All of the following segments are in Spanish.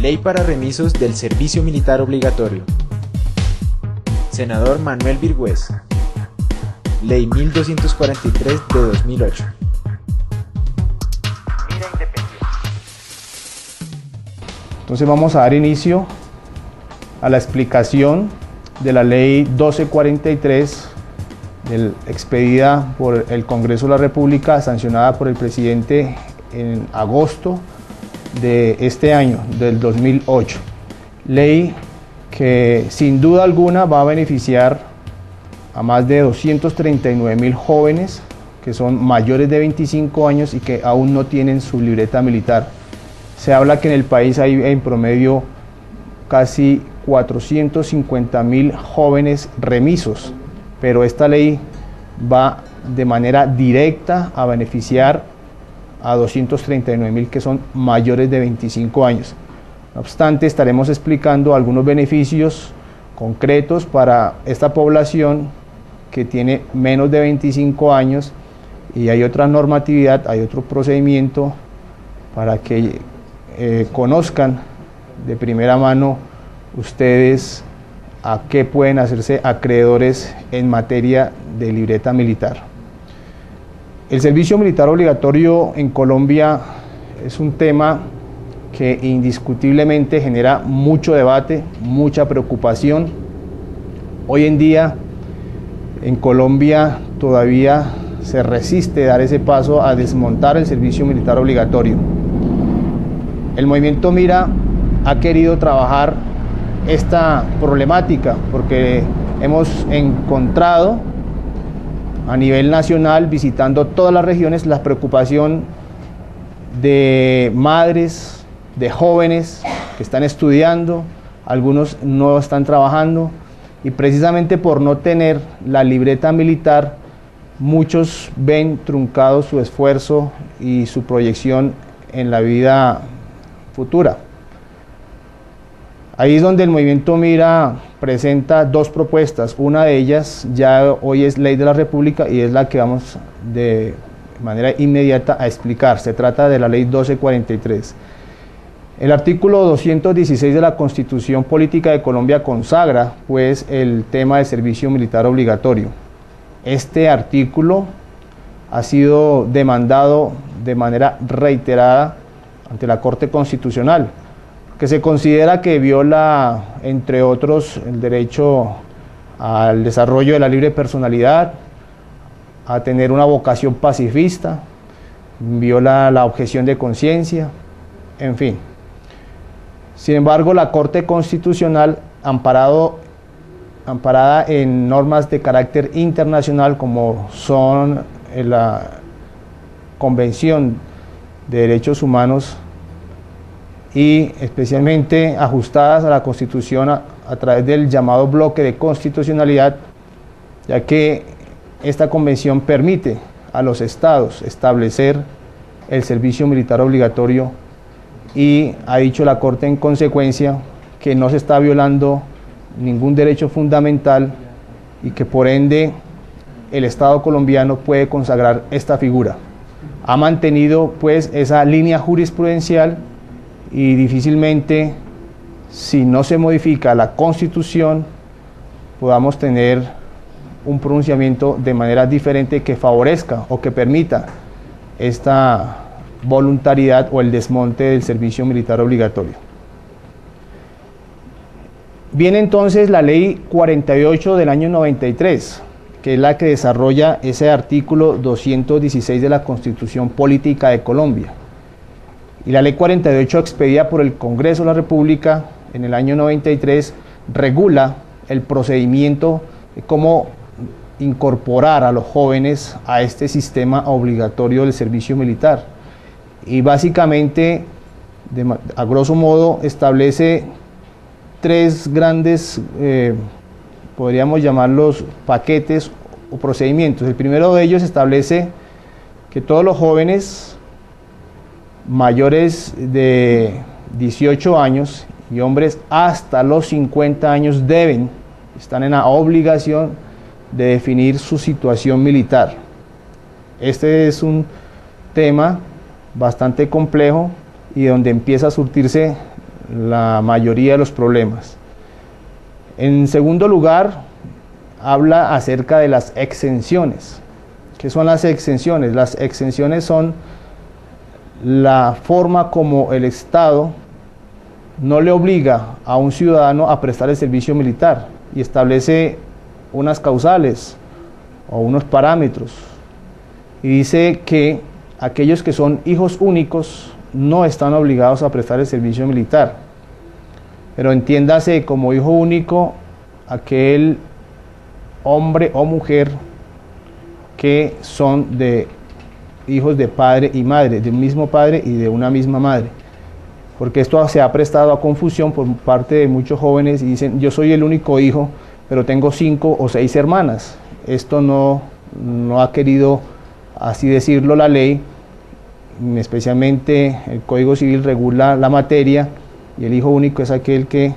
Ley para remisos del servicio militar obligatorio. Senador Manuel Virgües. Ley 1243 de 2008. Mira Independiente. Entonces vamos a dar inicio a la explicación de la Ley 1243 expedida por el Congreso de la República, sancionada por el presidente en agosto de este año, del 2008. Ley que sin duda alguna va a beneficiar a más de 239.000 jóvenes que son mayores de 25 años y que aún no tienen su libreta militar. Se habla que en el país hay en promedio casi 450.000 jóvenes remisos, pero esta ley va de manera directa a beneficiar a 239.000 que son mayores de 25 años. No obstante, estaremos explicando algunos beneficios concretos para esta población que tiene menos de 25 años y hay otra normatividad, hay otro procedimiento para que conozcan de primera mano ustedes a qué pueden hacerse acreedores en materia de libreta militar. El servicio militar obligatorio en Colombia es un tema que indiscutiblemente genera mucho debate, mucha preocupación. Hoy en día en Colombia todavía se resiste dar ese paso a desmontar el servicio militar obligatorio. El movimiento Mira ha querido trabajar esta problemática porque hemos encontrado a nivel nacional, visitando todas las regiones, la preocupación de madres, de jóvenes que están estudiando, algunos no están trabajando y precisamente por no tener la libreta militar, muchos ven truncado su esfuerzo y su proyección en la vida futura. Ahí es donde el movimiento Mira presenta dos propuestas. Una de ellas ya hoy es ley de la República y es la que vamos de manera inmediata a explicar. Se trata de la ley 1243. El artículo 216 de la Constitución Política de Colombia consagra pues el tema del servicio militar obligatorio. Este artículo ha sido demandado de manera reiterada ante la Corte Constitucional, que se considera que viola, entre otros, el derecho al desarrollo de la libre personalidad, a tener una vocación pacifista, viola la objeción de conciencia, en fin. Sin embargo, la Corte Constitucional, amparada en normas de carácter internacional como son la Convención de Derechos Humanos y especialmente ajustadas a la Constitución a través del llamado bloque de constitucionalidad, ya que esta convención permite a los estados establecer el servicio militar obligatorio y ha dicho la Corte en consecuencia que no se está violando ningún derecho fundamental y que por ende el Estado colombiano puede consagrar esta figura. Ha mantenido pues esa línea jurisprudencial y difícilmente, si no se modifica la Constitución, podamos tener un pronunciamiento de manera diferente que favorezca o que permita esta voluntariedad o el desmonte del servicio militar obligatorio. Viene entonces la Ley 48 del año 93, que es la que desarrolla ese artículo 216 de la Constitución Política de Colombia. Y la Ley 48, expedida por el Congreso de la República en el año 93, regula el procedimiento de cómo incorporar a los jóvenes a este sistema obligatorio del servicio militar. Y básicamente, a grosso modo, establece tres grandes, podríamos llamarlos paquetes o procedimientos. El primero de ellos establece que todos los jóvenes mayores de 18 años y hombres hasta los 50 años están en la obligación de definir su situación militar. Este es un tema bastante complejo y donde empieza a surtirse la mayoría de los problemas. En segundo lugar, habla acerca de las exenciones. ¿Qué son las exenciones? Las exenciones son la forma como el Estado no le obliga a un ciudadano a prestar el servicio militar y establece unas causales o unos parámetros. Y dice que aquellos que son hijos únicos no están obligados a prestar el servicio militar. Pero entiéndase como hijo único aquel hombre o mujer que son de hijos de padre y madre, de un mismo padre y de una misma madre. Porque esto se ha prestado a confusión por parte de muchos jóvenes y dicen, yo soy el único hijo, pero tengo 5 o 6 hermanas. Esto no ha querido así decirlo la ley, especialmente el Código Civil regula la materia y el hijo único es aquel que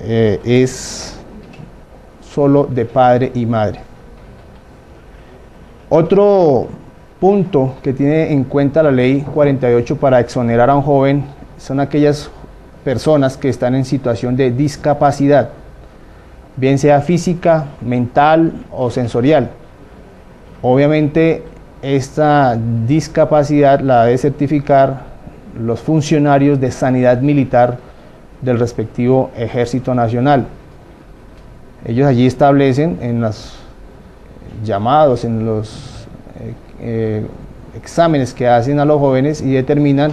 es solo de padre y madre. Otro punto que tiene en cuenta la ley 48 para exonerar a un joven son aquellas personas que están en situación de discapacidad, bien sea física, mental o sensorial. Obviamente esta discapacidad la debe certificar los funcionarios de sanidad militar del respectivo Ejército Nacional. Ellos allí establecen en los llamados, en los exámenes que hacen a los jóvenes y determinan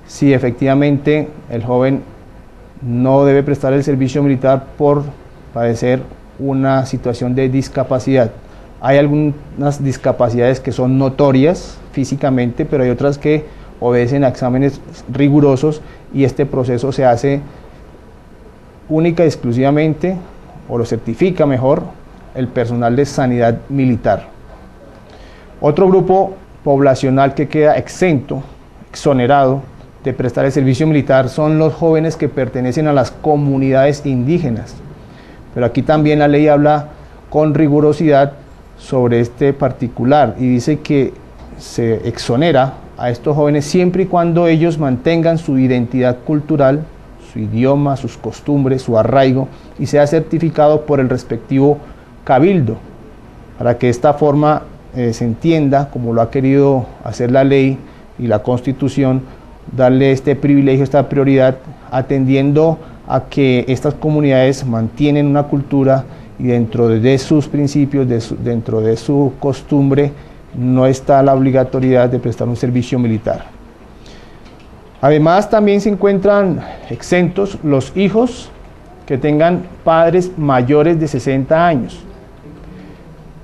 si efectivamente el joven no debe prestar el servicio militar por padecer una situación de discapacidad. Hay algunas discapacidades que son notorias físicamente, pero hay otras que obedecen a exámenes rigurosos y este proceso se hace única y exclusivamente, o lo certifica mejor, el personal de sanidad militar. Otro grupo poblacional que queda exento, exonerado de prestar el servicio militar son los jóvenes que pertenecen a las comunidades indígenas. Pero aquí también la ley habla con rigurosidad sobre este particular y dice que se exonera a estos jóvenes siempre y cuando ellos mantengan su identidad cultural, su idioma, sus costumbres, su arraigo y sea certificado por el respectivo cabildo, para que de esta forma se entienda, como lo ha querido hacer la ley y la Constitución, darle este privilegio, esta prioridad, atendiendo a que estas comunidades mantienen una cultura y dentro de sus principios, dentro de su costumbre, no está la obligatoriedad de prestar un servicio militar. Además, también se encuentran exentos los hijos que tengan padres mayores de 60 años.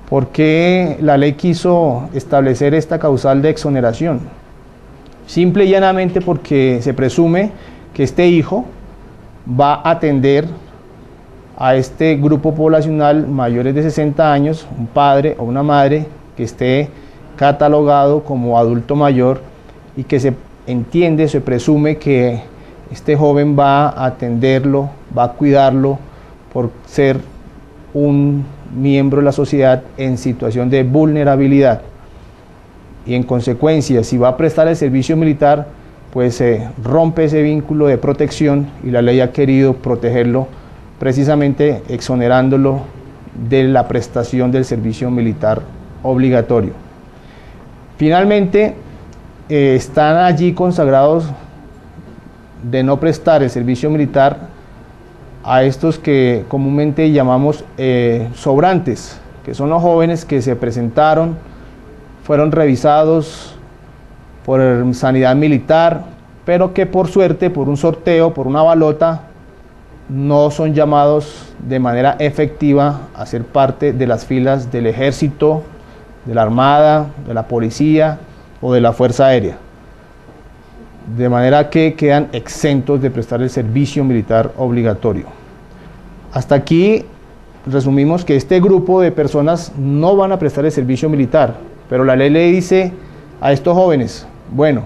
¿Por qué la ley quiso establecer esta causal de exoneración? Simple y llanamente porque se presume que este hijo va a atender a este grupo poblacional mayores de 60 años, un padre o una madre que esté catalogado como adulto mayor y que se entiende, se presume que este joven va a atenderlo, va a cuidarlo por ser un miembro de la sociedad en situación de vulnerabilidad. Y en consecuencia, si va a prestar el servicio militar, pues se rompe ese vínculo de protección y la ley ha querido protegerlo precisamente exonerándolo de la prestación del servicio militar obligatorio. Finalmente, están allí consagrados de no prestar el servicio militar a estos que comúnmente llamamos sobrantes, que son los jóvenes que se presentaron, fueron revisados por sanidad militar, pero que por suerte, por un sorteo, por una balota, no son llamados de manera efectiva a ser parte de las filas del ejército, de la armada, de la policía o de la fuerza aérea. De manera que quedan exentos de prestar el servicio militar obligatorio. Hasta aquí resumimos que este grupo de personas no van a prestar el servicio militar, pero la ley le dice a estos jóvenes, bueno,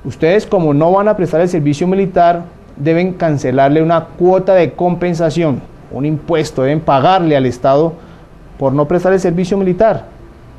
ustedes como no van a prestar el servicio militar, deben cancelarle una cuota de compensación, un impuesto, deben pagarle al Estado por no prestar el servicio militar.